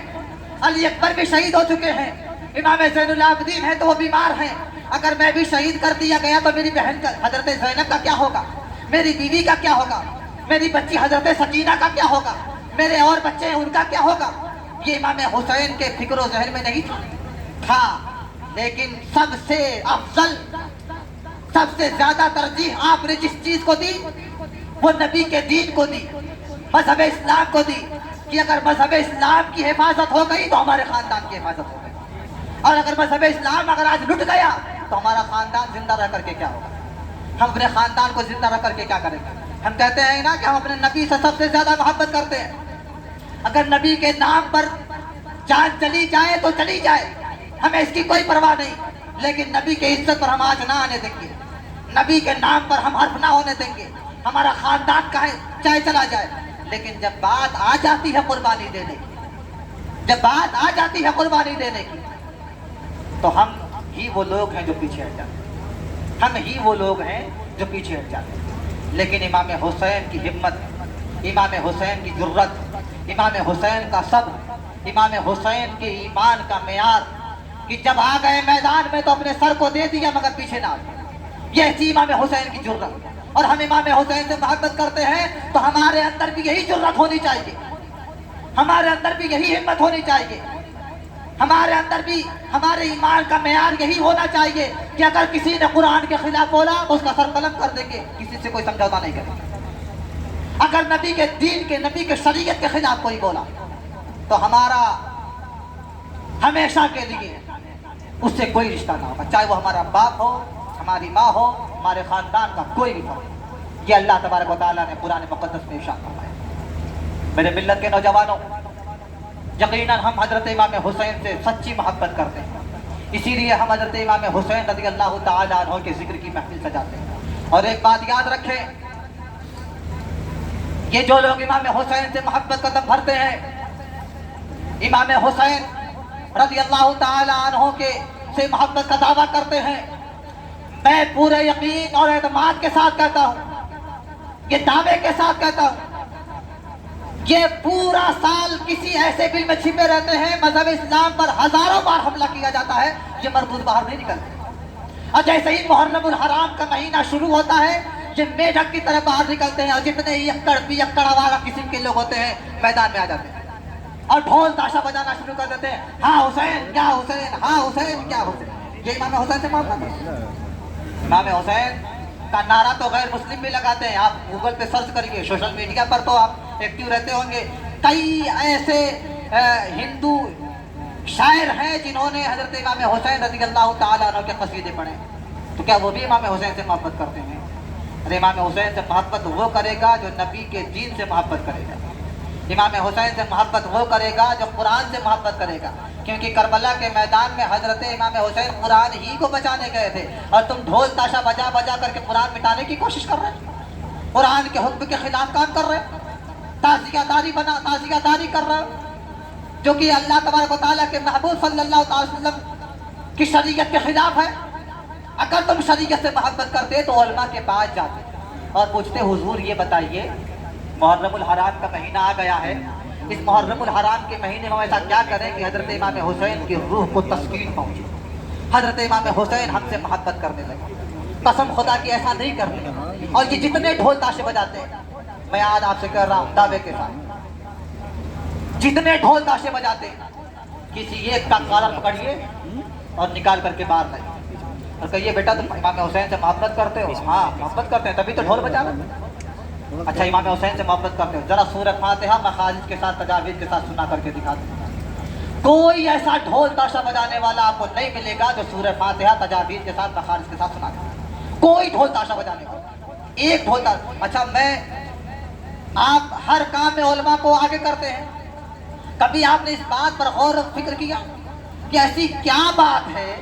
علی اکبر بھی شہید ہو چکے ہیں، امام زین العابدین ہیں تو وہ بیمار ہیں، اگر میں بھی شہید کر دیا گیا تو میری بہن کا حضرت زینب کا کیا ہوگا، میری بیوی کا کیا ہوگا، میری بچی حضرت سکینہ کا کیا ہوگا، میرے اور بچے ہیں ان کا کیا ہوگا؟ یہ امام حسین کے فکر و ذہن میں نہیں تھا۔ لیکن سب سے افضل، سب سے زیادہ ترجیح آپ نے جس چیز کو دی وہ نبی کے دین کو دی، مذہب اسلام کو دی، کہ اگر مذہب اسلام کی حفاظت ہو گئی تو ہمارے خاندان کی حفاظت ہو گئی، اور اگر مذہب اسلام اگر آج لٹ گیا تو ہمارا خاندان زندہ رہ کر کے کیا ہوگا، ہم اپنے خاندان کو زندہ رہ کر کے کیا کریں گے؟ ہم کہتے ہیں نا کہ ہم اپنے نبی سے سب سے زیادہ محبت کرتے ہیں، اگر نبی کے نام پر جان چلی جائے تو چلی جائے، ہمیں اس کی کوئی پرواہ نہیں، لیکن نبی کے عزت پر ہم آج نہ آنے دیں گے، نبی کے نام پر ہم حرف نہ ہونے دیں گے، ہمارا خاندان چاہے چلا جائے۔ لیکن جب بات آ جاتی ہے قربانی دینے کی، جب بات آ جاتی ہے قربانی دینے کی، تو ہم ہی وہ لوگ ہیں جو پیچھے ہٹ جاتے ہیں، ہم ہی وہ لوگ ہیں جو پیچھے ہٹ جاتے ہیں۔ لیکن امام حسین کی ہمت، امام حسین کی جرت، امام حسین کا صبر، امام حسین کے ایمان کا معیار کہ جب آ گئے میدان میں تو اپنے سر کو دے دیا مگر پیچھے نہ آئے، یہ تھی امام حسین کی جرت۔ اور ہم امام حسین سے محبت کرتے ہیں تو ہمارے اندر بھی یہی جرت ہونی چاہیے، ہمارے اندر بھی یہی ہمت ہونی چاہیے، ہمارے اندر بھی ہمارے ایمان کا معیار یہی ہونا چاہیے کہ اگر کسی نے قرآن کے خلاف بولا تو اس کا سر قلم کر دیں گے، کسی سے کوئی سمجھوتا نہیں کریں گے۔ اگر نبی کے دین کے، نبی کے شریعت کے خلاف کوئی بولا تو ہمارا ہمیشہ کے لیے اس سے کوئی رشتہ نہ ہوگا، چاہے وہ ہمارا باپ ہو، ہماری ماں ہو، ہمارے خاندان کا کوئی بھی ہو۔ یہ اللہ تبارک و تعالیٰ نے قرآن مقدس میں ارشاد فرمایا۔ میرے ملت کے نوجوانوں، یقیناً ہم حضرت امام حسین سے سچی محبت کرتے ہیں، اسی لیے ہم حضرت امام حسین رضی اللہ تعالیٰ عنہ کے ذکر کی محفل سجاتے ہیں۔ اور ایک بات یاد رکھیں، یہ جو لوگ امام حسین سے محبت کا دم بھرتے ہیں، امام حسین رضی اللہ تعالیٰ عنہ کے سے محبت کا دعویٰ کرتے ہیں، میں پورے یقین اور اعتماد کے ساتھ کہتا ہوں، یہ دعوے کے ساتھ کہتا ہوں، یہ پورا سال کسی ایسے بل میں چھپے رہتے ہیں، مذہب اسلام پر ہزاروں بار حملہ کیا جاتا ہے، یہ مربوط باہر نہیں نکلتے۔ اور جیسے ہی محرم الحرام کا مہینہ شروع ہوتا ہے، یہ میڈک کی طرح باہر نکلتے ہیں، اور جتنے یکڑ پیکڑ آوارہ قسم کے لوگ ہوتے ہیں میدان میں آ جاتے ہیں اور ڈھول تاشا بجانا شروع کر دیتے ہیں، ہاں حسین کیا حسین، ہاں حسین کیا حسین۔ یہ امام حسین سے محبت ہے۔ امام حسین کا نعرہ تو غیر مسلم بھی لگاتے ہیں، آپ گوگل پہ سرچ کریے، سوشل میڈیا پر تو آپ ایکٹیو رہتے ہوں گے، کئی ایسے ہندو شاعر ہیں جنہوں نے حضرت امام حسین رضی اللہ تعالیٰ عنہ کے قصیدے پڑھے، تو کیا وہ بھی امام حسین سے محبت کرتے ہیں؟ ارے امام حسین سے محبت وہ کرے گا جو نبی کے دین سے محبت کرے گا، امام حسین سے محبت وہ کرے گا جو قرآن سے محبت کرے گا، کیونکہ کربلا کے میدان میں حضرت امام حسین قرآن ہی کو بچانے گئے تھے، اور تم ڈھول تاشا بجا بجا کر کے قرآن مٹانے کی کوشش کر رہے ہیں، قرآن کے حکم کے خلاف کام کر رہے ہیں، تعزیہ داری کر رہے ہیں، جو کہ اللہ تبارک و تعالیٰ کے محبوب صلی اللہ علیہ وسلم کی شریعت کے خلاف ہے۔ اگر تم شریعت سے محبت کرتے تو علماء کے پاس جاتے اور پوچھتے، حضور یہ بتائیے محرم الحرام کا مہینہ آ گیا ہے، اس محرم الحرام کے مہینے میں ایسا کیا کریں کہ حضرت امام حسین کی روح کو تسکین پہنچے، حضرت امام حسین ہم سے محبت کرنے لگے؟ قسم خدا کی ایسا نہیں کرنے۔ اور یہ جتنے ڈھول تاشے بجاتے ہیں، میں آج آپ سے کہہ رہا ہوں دعوے کے ساتھ، جتنے ڈھول تاشے بجاتے ہیں، کسی ایک کا کالر پکڑیے اور نکال کر کے باہر لائیے اور کہیے، بیٹا تم امام حسین سے محبت کرتے ہو؟ ہاں محبت کرتے ہیں، تبھی تو ڈھول بجا رہے ہیں۔ اچھا امام حسین سے محبت کرتے ہو، ذرا سورہ فاتحہ مخارج کے ساتھ تجاویز کے ساتھ سنا کر کے دکھا دیں۔ کوئی ایسا ڈھول تاشا بجانے والا آپ کو نہیں ملے گا جو سورہ فاتحہ تجاویز کے ساتھ مخارج کے ساتھ سنا دے، کوئی ڈھول تاشا بجانے والا، ایک ڈھول تاشا۔ اچھا آپ ہر کام میں علماء کو آگے کرتے ہیں، کبھی آپ نے اس بات پر غور و فکر کیا کہ ایسی کیا بات ہے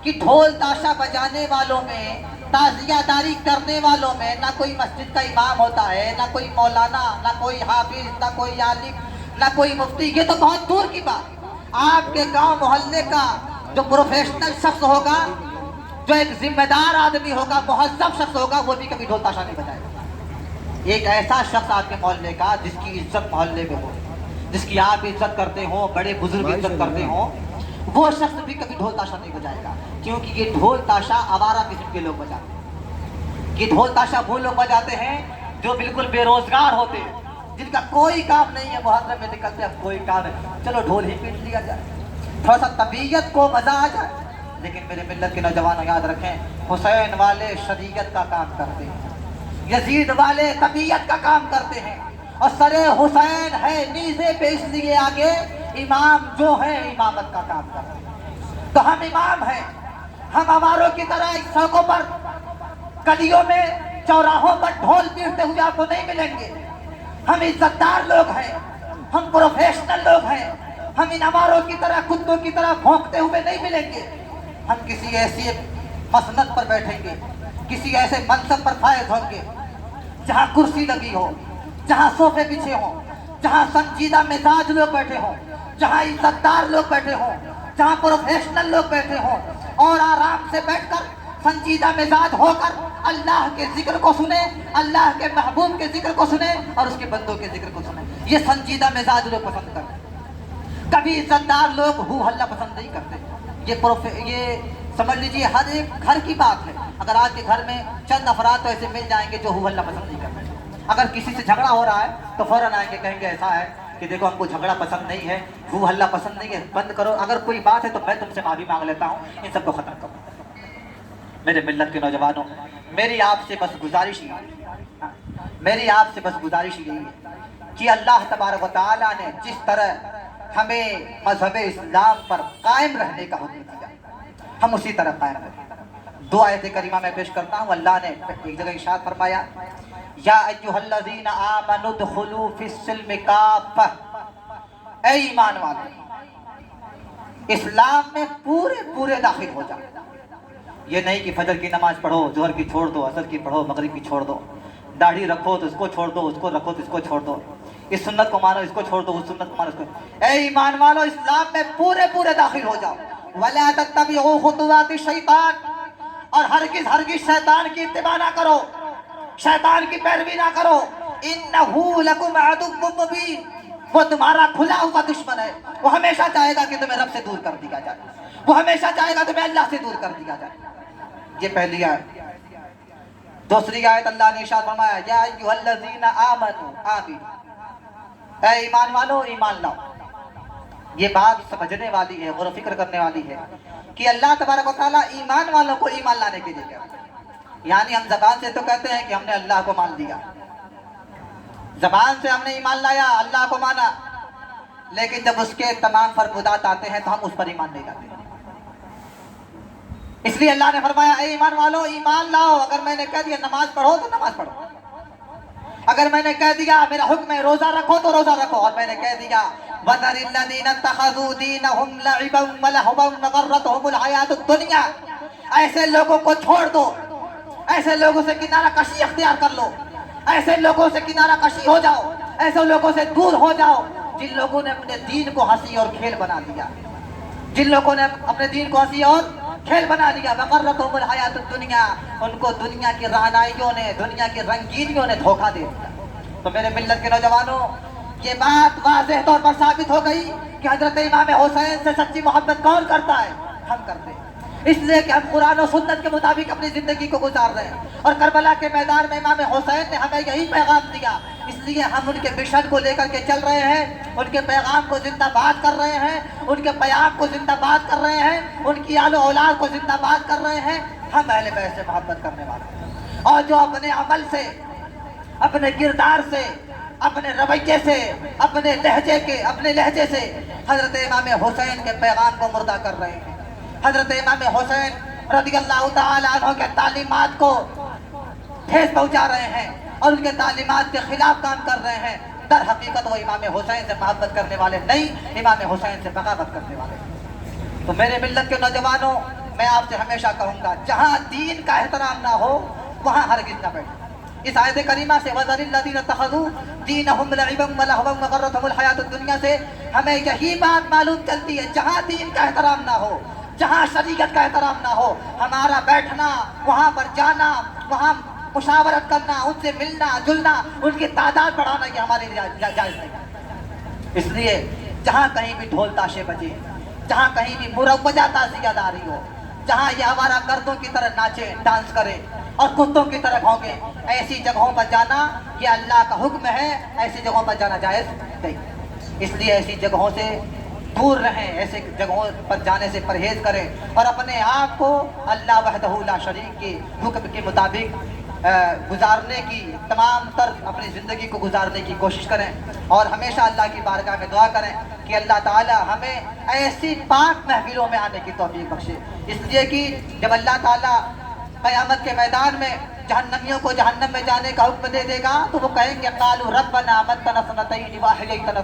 کہ ڈھول تاشا بجانے والوں میں، تعزیہ داری کرنے والوں میں نہ کوئی مسجد کا امام ہوتا ہے، نہ کوئی مولانا، نہ کوئی حافظ، نہ کوئی عالم، نہ کوئی مفتی، یہ تو بہت دور کی بات۔ آپ کے گاؤں محلے کا جو پروفیشنل شخص ہوگا، جو ایک ذمہ دار آدمی ہوگا، مہذب شخص ہوگا، وہ بھی کبھی ڈھول تاشا نہیں بجائے گا۔ ایک ایسا شخص آپ کے محلے کا جس کی عزت محلے میں ہو، جس کی آپ عزت کرتے ہو، بڑے بزرگ عزت کرتے ہو، وہ شخص بھی کبھی ڈھول تاشا نہیں بجائے گا، کیونکہ یہ ڈھول تاشا آوارہ قسم کے لوگ بجاتے ہیں۔ یہ ڈھول تاشا وہ لوگ بجاتے ہیں جو بالکل بے روزگار ہوتے ہیں، جن کا کوئی کام نہیں ہے، محرم میں نکلتے اب کوئی کام ہے، چلو ڈھول ہی پیٹ لیا جائے، تھوڑا سا طبیعت کو مزہ آ جائے۔ لیکن میرے ملت کے نوجوانوں یاد رکھیں، حسین والے شریعت کا کام کرتے ہیں، یزید والے طبیعت کا کام کرتے ہیں، اور سر حسین ہے نیزے پہ اس لیے آگے امام جو ہے امامت کا کام کرتے ہیں۔ تو ہم امام ہیں، ہم ہماروں کی طرح سڑکوں پر، گلیوں میں، چوراہوں پر ڈھول پیٹتے ہوئے آپ کو نہیں ملیں گے۔ ہم عزت دار لوگ ہیں، ہم پروفیشنل لوگ ہیں، ہم ان ہماروں کی طرح کتوں کی طرح بھونکتے ہوئے نہیں ملیں گے۔ ہم کسی ایسی مسند پر بیٹھیں گے، کسی ایسے منصب پر فائز ہوں گے جہاں کرسی لگی ہو، جہاں صوفے بچھے ہوں، جہاں سنجیدہ مزاج لوگ بیٹھے ہوں، جہاں عزت دار لوگ بیٹھے ہوں، جہاں پروفیشنل لوگ بیٹھے ہوں، اور آرام سے بیٹھ کر سنجیدہ مزاج ہو کر اللہ کے ذکر کو سنیں، اللہ کے محبوب کے ذکر کو سنیں اور اس کے بندوں کے ذکر کو سنیں۔ یہ سنجیدہ مزاج لوگ پسند کرتے ہیں، کبھی عزت دار لوگ ہو ہلا پسند نہیں کرتے۔ یہ سمجھ لیجیے ہر ایک گھر کی بات ہے۔ اگر آج کے گھر میں چند افراد تو ایسے مل جائیں گے جو ہو ہلا پسند نہیں کرتے، اگر کسی سے جھگڑا ہو رہا ہے تو فوراً آئیں گے، کہیں گے ایسا ہے کہ دیکھو ہم کو جھگڑا پسند نہیں ہے، ہو ہلا پسند نہیں ہے، بند کرو، اگر کوئی بات ہے تو میں تم سے معافی مانگ لیتا ہوں، ان سب کو ختم کرو۔ میرے ملت کے نوجوانوں، میری آپ سے بس گزارش یہی ہے کہ اللہ تبارک و تعالیٰ نے جس طرح ہمیں مذہب اسلام پر قائم رہنے کا حکم دیا، ہم اسی طرح قائم رہیں۔ دو آیت کریمہ میں پیش کرتا ہوں۔ اللہ نے ایک جگہ ارشاد فرمایا، یا ایھا الذین آمنوا ادخلوا فی السلم کافہ، اے ایمان والے اسلام میں پورے داخل ہو جاؤ۔ یہ نہیں کہ فجر کی نماز پڑھو، ظہر کی چھوڑ دو، عصر کی پڑھو، مغرب کی چھوڑ دو، داڑھی رکھو تو اس کو چھوڑ دو، اس کو رکھو تو اس کو چھوڑ دو، اس سنت کو مانو اس کو چھوڑ دو، اس سنت کو مانو اس کو۔ اے ایمان والو اسلام میں پورے داخل ہو جاؤ۔ وَلَا تَتَّبِعُوا خُطُوَاتِ الشَّيْطَانِ، اور ہرگز ہرگز شیطان کی اتباع نہ کرو، شیطان کی پیروی نہ کرو۔ انہو لکم عدو مبین، وہ تمہارا کھلا ہوا دشمن ہے، وہ ہمیشہ چاہے گا کہ تمہیں رب سے دور کر دیا جائے، وہ ہمیشہ چاہے گا تمہیں اللہ سے دور کر دیا جائے۔ یہ پہلی آیت۔ دوسری آیت اللہ نے ارشاد فرمایا یا ایھا الذین آمنوا آمنوا، اے ایمان والو ایمان لاؤ۔ یہ بات سمجھنے والی ہے، غور و فکر کرنے والی ہے کہ اللہ تبارک و تعالیٰ ایمان والوں کو ایمان لانے کے لیے کہتے ہیں۔ یعنی ہم زبان سے تو کہتے ہیں کہ ہم نے اللہ کو مان لیا، زبان سے ہم نے ایمان لایا، اللہ کو مانا، لیکن جب اس کے تمام فرمودات آتے ہیں تو ہم اس پر ایمان نہیں لاتے۔ اس لیے اللہ نے فرمایا اے ایمان والو ایمان لاؤ۔ اگر میں نے کہہ دیا نماز پڑھو تو نماز پڑھو، اگر میں نے کہہ دیا میرا حکم ہے روزہ رکھو تو روزہ رکھو، اور میں نے کہہ دیا وَذَرِ الَّذِينَ اتَّخَذُوا دِينَهُمْ لَعِبًا وَلَهْوًا وَغَرَّتْهُمُ الْحَيَاةُ الدُّنْيَا، ایسے لوگوں کو چھوڑ دو، ایسے لوگوں سے کنارہ کشی اختیار کر لو، ایسے لوگوں سے کنارہ کشی ہو جاؤ، ایسے لوگوں سے دور ہو جاؤ جن لوگوں نے اپنے دین کو ہنسی اور کھیل بنا دیا، جن لوگوں نے اپنے دین کو ہنسی اور کھیل بنا لیا۔ وَغَرَّتْهُمُ الْحَيَاةُ الدُّنْيَا، ان کو دنیا کی رہنائیوں نے، دنیا کی رنگینیوں نے دھوکہ دے دیا۔ تو میرے ملت کے نوجوانوں، یہ بات واضح طور پر ثابت ہو گئی کہ حضرت امام حسین سے سچی محبت کون کرتا ہے؟ ہم کرتے ہیں، اس لیے کہ ہم قرآن و سنت کے مطابق اپنی زندگی کو گزار رہے ہیں، اور کربلا کے میدان میں امام حسین نے ہمیں یہی پیغام دیا، اس لیے ہم ان کے مشن کو لے کر کے چل رہے ہیں، ان کے پیغام کو زندہ باد کر رہے ہیں، ان کے پیام کو زندہ باد کر رہے ہیں، ان کی آل و اولاد کو زندہ باد کر رہے ہیں۔ ہم اہل بیت سے محبت کرنے والے ہیں، اور جو اپنے عمل سے، اپنے کردار سے، اپنے رویے سے، اپنے لہجے سے حضرت امام حسین کے پیغام کو مردہ کر رہے ہیں، حضرت امام حسین رضی اللہ تعالی عنہ کے تعلیمات کو ٹھیس پہنچا رہے ہیں اور ان کے تعلیمات کے خلاف کام کر رہے ہیں، در حقیقت وہ امام حسین سے محبت کرنے والے نہیں، امام حسین سے بغاوت کرنے والے ہیں۔ تو میرے ملت کے نوجوانوں، میں آپ سے ہمیشہ کہوں گا جہاں دین کا احترام نہ ہو وہاں ہرگز نہ بیٹھیں۔ اس آیت کریمہ سے وَذَرِ الَّذِينَ اتَّخَذُوا دِينَهُمْ لَعِبًا وَلَهْوًا وَغَرَّتْهُمُ الْحَيَاةُ الدُّنْيَا سے ہمیں یہی بات معلوم چلتی ہے، جہاں دین کا احترام نہ ہو، جہاں شریعت کا احترام نہ ہو، ہمارا بیٹھنا، وہاں پر جانا، وہاں مشاورت کرنا، ان سے ملنا جلنا، ان کی تعداد بڑھانا، یہ ہمارے لیے جائز نہیں۔ اس لیے جہاں کہیں بھی ڈھول تاشے بجے، جہاں کہیں بھی مروجہ تعزیہ داری ہو، جہاں یہ آوارہ گردوں کی طرح ناچے ڈانس کرے اور کتوں کی طرح بھونکے، ایسی جگہوں پر جانا یہ اللہ کا حکم ہے، ایسی جگہوں پر جانا جائز نہیں۔ اس لیے ایسی جگہوں سے دور رہیں، ایسے جگہوں پر جانے سے پرہیز کریں اور اپنے آپ کو اللہ وحدہ لا شریک کے حکم کے مطابق گزارنے کی، تمام تر اپنی زندگی کو گزارنے کی کوشش کریں، اور ہمیشہ اللہ کی بارگاہ میں دعا کریں کہ اللہ تعالی ہمیں ایسی پاک محفلوں میں آنے کی توفیق بخشے۔ اس لیے کہ جب اللہ تعالی قیامت کے میدان میں جہنمیوں کو جہنم میں جانے کا حکم دے دے گا تو وہ کہیں گے قالوا ربنا امتنا اثنتین واحییتنا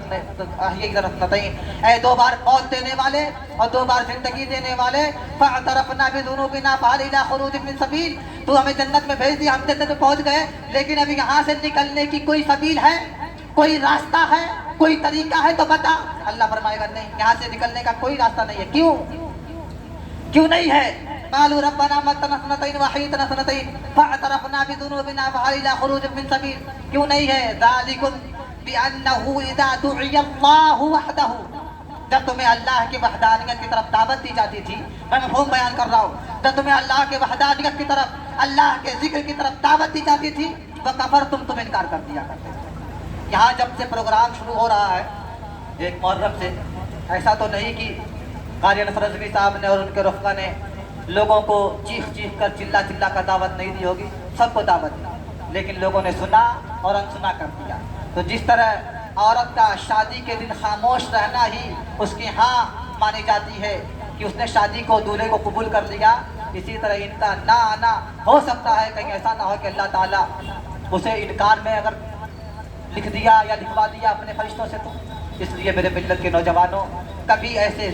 اثنتین، اے دو بار موت دینے والے اور دو بار زندگی دینے والے، فاعترفنا بذنوبنا فهل الى خروج من سبیل، تو ہمیں جنت میں بھیج دیا، ہم جنت میں پہنچ گئے، لیکن ابھی یہاں سے نکلنے کی کوئی سبیل ہے، کوئی راستہ ہے، کوئی طریقہ ہے تو بتا۔ اللہ فرمائے گا نہیں، یہاں سے نکلنے کا کوئی راستہ نہیں ہے۔ کیوں نہیں ہے؟ قالوا ربنا امتنا اثنتین واحییتنا اثنتین فاعترفنا بذنوبنا فهل الى خروج من سبیل، کیوں نہیں ہے؟ ذالکم بانه اذا دعی اللہ وحدہ، جب تمہیں اللہ کی وحدانیت کی طرف دعوت دی جاتی تھی، میں مفہوم بیان کر رہا ہوں، جب تمہیں اللہ کی وحدانیت کی طرف، اللہ کے ذکر کی طرف دعوت دی جاتی تھی، وکفرتم، تم انکار کر دیا کرتے تھے۔ یہاں جب سے پروگرام شروع ہو رہا ہے ایک محرم سے، ایسا تو نہیں کہ قاری نصر رضوی صاحب نے اور ان کے رفقا نے لوگوں کو چیخ چیخ کر چلا چلا کر دعوت نہیں دی ہوگی، سب کو دعوت دی، لیکن لوگوں نے سنا اور انسنا کر دیا۔ تو جس طرح عورت کا شادی کے دن خاموش رہنا ہی اس کی ہاں مانی جاتی ہے کہ اس نے شادی کو، دولہے کو قبول کر لیا، اسی طرح ان کا نہ آنا ہو سکتا ہے کہیں ایسا نہ ہو کہ اللہ تعالیٰ اسے انکار میں اگر لکھ دیا یا لکھوا دیا اپنے فرشتوں سے۔ تو اس لیے میرے ملت کے نوجوانوں کبھی ایسے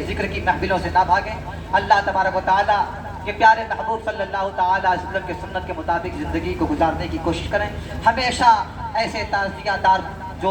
ذکر کی محفلوں سے نہ بھاگیں۔ اللہ تبارک و تعالیٰ کے پیارے محبوب صلی اللہ تعالیٰ علیہ وسلم کے سنت کے مطابق زندگی کو گزارنے کی کوشش کریں، ہمیشہ ایسے تعزیہ دار جو